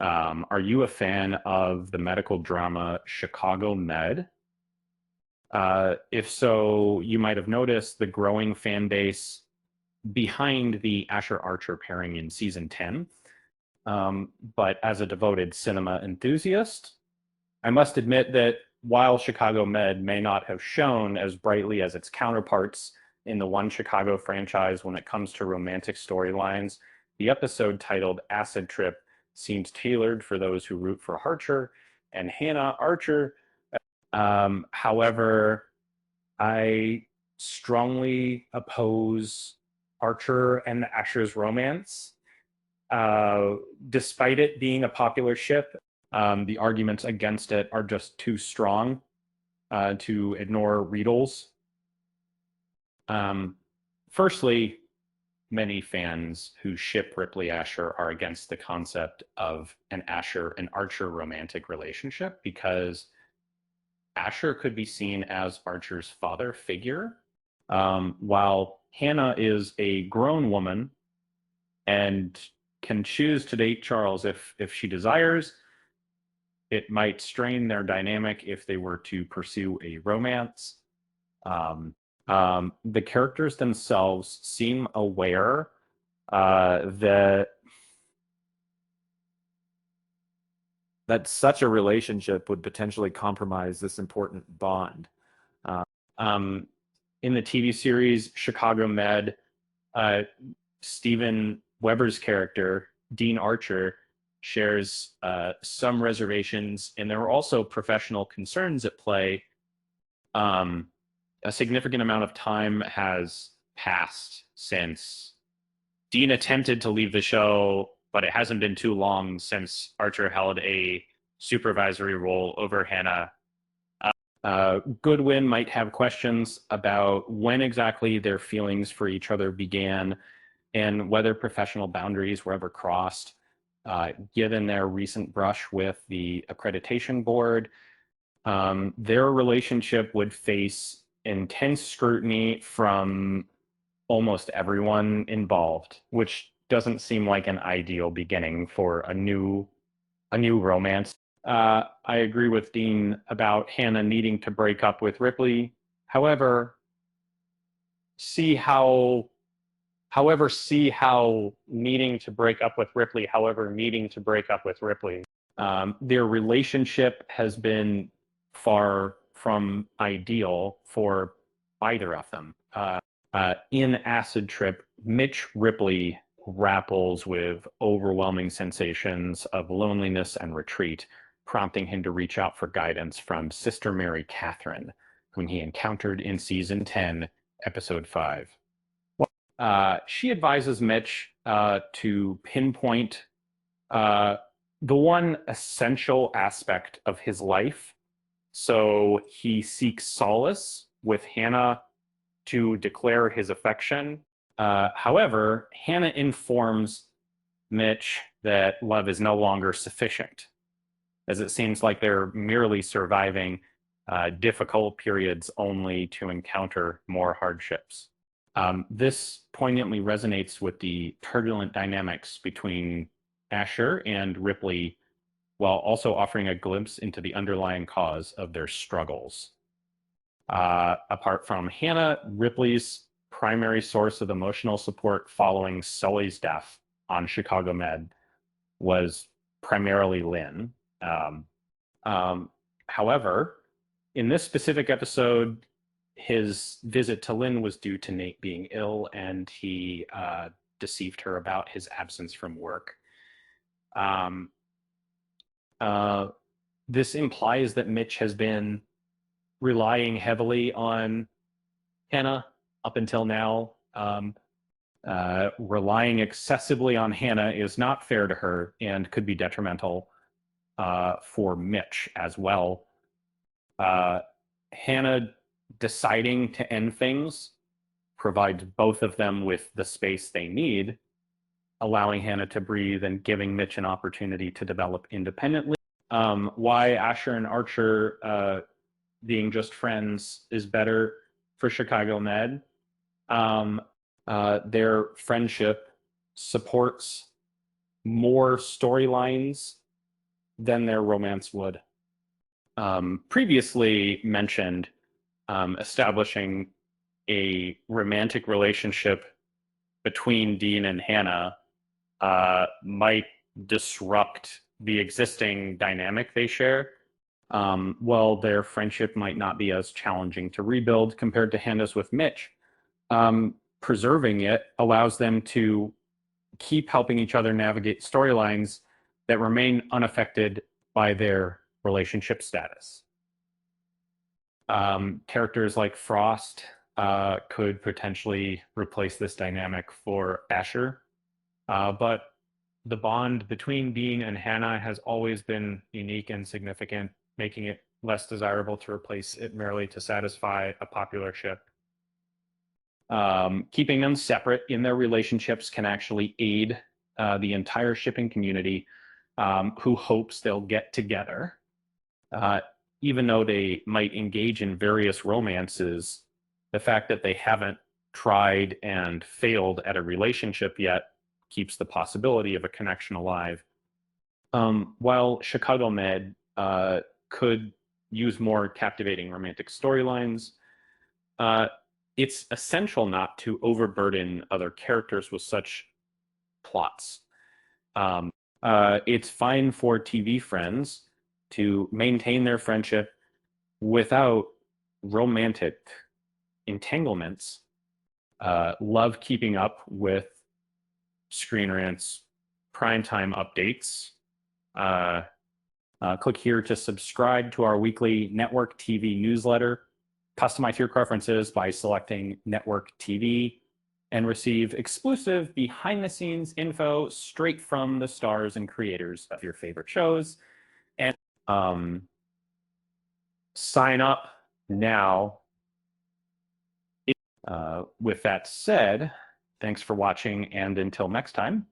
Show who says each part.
Speaker 1: Are you a fan of the medical drama Chicago Med? If so, you might have noticed the growing fan base behind the Asher Archer pairing in season 10. But as a devoted cinema enthusiast, I must admit that while Chicago Med may not have shone as brightly as its counterparts in the One Chicago franchise when it comes to romantic storylines, the episode titled Acid Trip seems tailored for those who root for Harcher and Hannah Archer. However, I strongly oppose Archer and Asher's romance. Uh, Despite it being a popular ship, the arguments against it are just too strong to ignore Riedels. Um, Firstly, many fans who ship Ripley Asher are against the concept of an Asher and Archer romantic relationship because Asher could be seen as Archer's father figure, while Hannah is a grown woman and can choose to date Charles if she desires. It might strain their dynamic if they were to pursue a romance. The characters themselves seem aware that
Speaker 2: Such a relationship would potentially compromise this important bond. Uh,
Speaker 1: um, in the TV series Chicago Med, uh, Steven Weber's character, Dean Archer, shares some reservations, and there are also professional concerns at play. Um, a significant amount of time has passed since Dean attempted to leave the show, but it hasn't been too long since Archer held a supervisory role over Hannah. Goodwin might have questions about when exactly their feelings for each other began and whether professional boundaries were ever crossed. Given their recent brush with the accreditation board, their relationship would face intense scrutiny from almost everyone involved, which doesn't seem like an ideal beginning for a new romance. I agree with Dean about Hannah needing to break up with Ripley. However, see how see how needing to break up with Ripley, their relationship has been far from ideal for either of them. In Acid Trip, Mitch Ripley grapples with overwhelming sensations of loneliness and retreat, prompting him to reach out for guidance from Sister Mary Catherine, whom he encountered in season 10, episode 5. She advises Mitch to pinpoint uh, the one essential aspect of his life. So he seeks solace with Hannah to declare his affection. However, Hannah informs Mitch that love is no longer sufficient, as it seems like they're merely surviving difficult periods only to encounter more hardships. This poignantly resonates with the turbulent dynamics between Asher and Ripley, while also offering a glimpse into the underlying cause of their struggles. Apart from Hannah, Ripley's primary source of emotional support following Sully's death on Chicago Med was primarily Lynn. Um, however, in this specific episode, his visit to Lynn was due to Nate being ill, and he deceived her about his absence from work. Um, uh, this implies that Mitch has been relying heavily on Hannah up until now. Relying excessively on Hannah is not fair to her and could be detrimental for Mitch as well. Hannah deciding to end things provides both of them with the space they need, allowing Hannah to breathe and giving Mitch an opportunity to develop independently. Why Asher and Archer being just friends is better for Chicago Med. Their friendship supports more storylines than their romance would. Previously mentioned, establishing a romantic relationship between Dean and Hannah might disrupt the existing dynamic they share. While their friendship might not be as challenging to rebuild compared to Hannah's with Mitch, preserving it allows them to keep helping each other navigate storylines that remain unaffected by their relationship status. Characters like Frost could potentially replace this dynamic for Asher, but the bond between Dean and Hannah has always been unique and significant, making it less desirable to replace it merely to satisfy a popular ship. Keeping them separate in their relationships can actually aid the entire shipping community, who hopes they'll get together. Even though they might engage in various romances, the fact that they haven't tried and failed at a relationship yet keeps the possibility of a connection alive. While Chicago Med could use more captivating romantic storylines, it's essential not to overburden other characters with such plots. It's fine for TV friends to maintain their friendship without romantic entanglements. Love keeping up with Screen Rant's primetime updates. Click here to subscribe to our weekly Network TV newsletter. Customize your preferences by selecting Network TV and receive exclusive behind-the-scenes info straight from the stars and creators of your favorite shows. And sign up now. With that said, thanks for watching, and until next time.